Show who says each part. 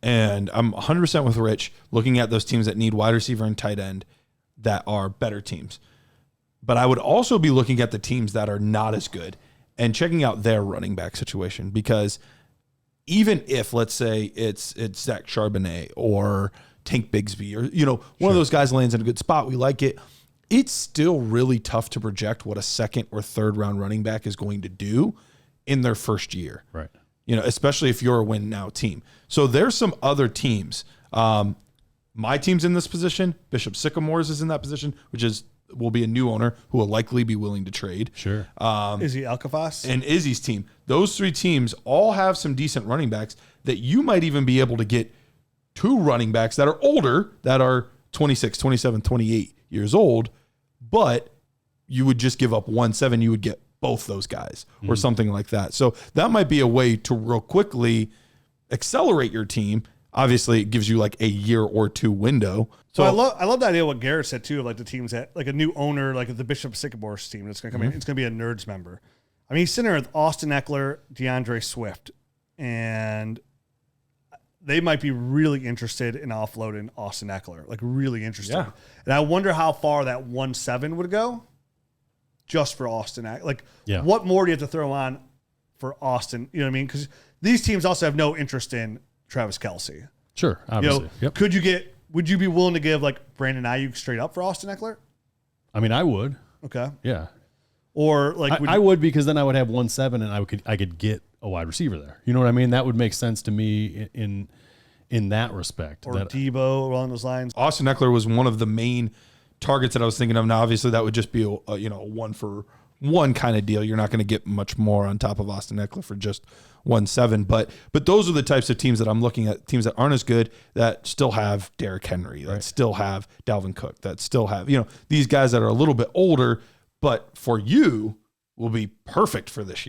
Speaker 1: And I'm 100% with Rich looking at those teams that need wide receiver and tight end that are better teams. But I would also be looking at the teams that are not as good and checking out their running back situation, because even if, let's say, it's Zach Charbonnet or Tank Bigsby or, one of those guys lands in a good spot, we like it, it's still really tough to project what a second or third round running back is going to do in their first year.
Speaker 2: Right.
Speaker 1: Especially if you're a win now team. So there's some other teams. My team's in this position. Bishop Sycamores is in that position, which will be a new owner who will likely be willing to trade.
Speaker 2: Sure.
Speaker 3: Izzy Alcafas?
Speaker 1: And Izzy's team. Those three teams all have some decent running backs that you might even be able to get two running backs that are older, that are 26, 27, 28 years old, but you would just give up 1.7. You would get both those guys or something like that. So that might be a way to real quickly accelerate your team. Obviously, it gives you like a year or two window. So
Speaker 3: I love the idea of what Garrett said too, of like the teams that, like a new owner, like the Bishop Sycamores team that's going to come in. It's going to be a Nerds member. I mean, he's sitting there with Austin Eckler, DeAndre Swift, and they might be really interested in offloading Austin Eckler, like really interested.
Speaker 1: Yeah.
Speaker 3: And I wonder how far that 1.7 would go just for Austin. Like, what more do you have to throw on for Austin? You know what I mean? Because these teams also have no interest in Travis Kelce.
Speaker 2: Sure, obviously.
Speaker 3: Would you be willing to give like Brandon Ayuk straight up for Austin Eckler?
Speaker 2: I mean, I would.
Speaker 3: Okay.
Speaker 2: Yeah.
Speaker 3: Or like
Speaker 2: I would, because then I would have 1.7 and I could get a wide receiver there. You know what I mean? That would make sense to me in that respect.
Speaker 3: Or Debo along those lines.
Speaker 1: Austin Eckler was one of the main targets that I was thinking of. Now, obviously, that would just be a 1-for-1 kind of deal. You're not going to get much more on top of Austin Eckler for just 1.7. But those are the types of teams that I'm looking at, teams that aren't as good, that still have Derrick Henry, that still have Dalvin Cook, that still have, these guys that are a little bit older, but for you will be perfect for this year.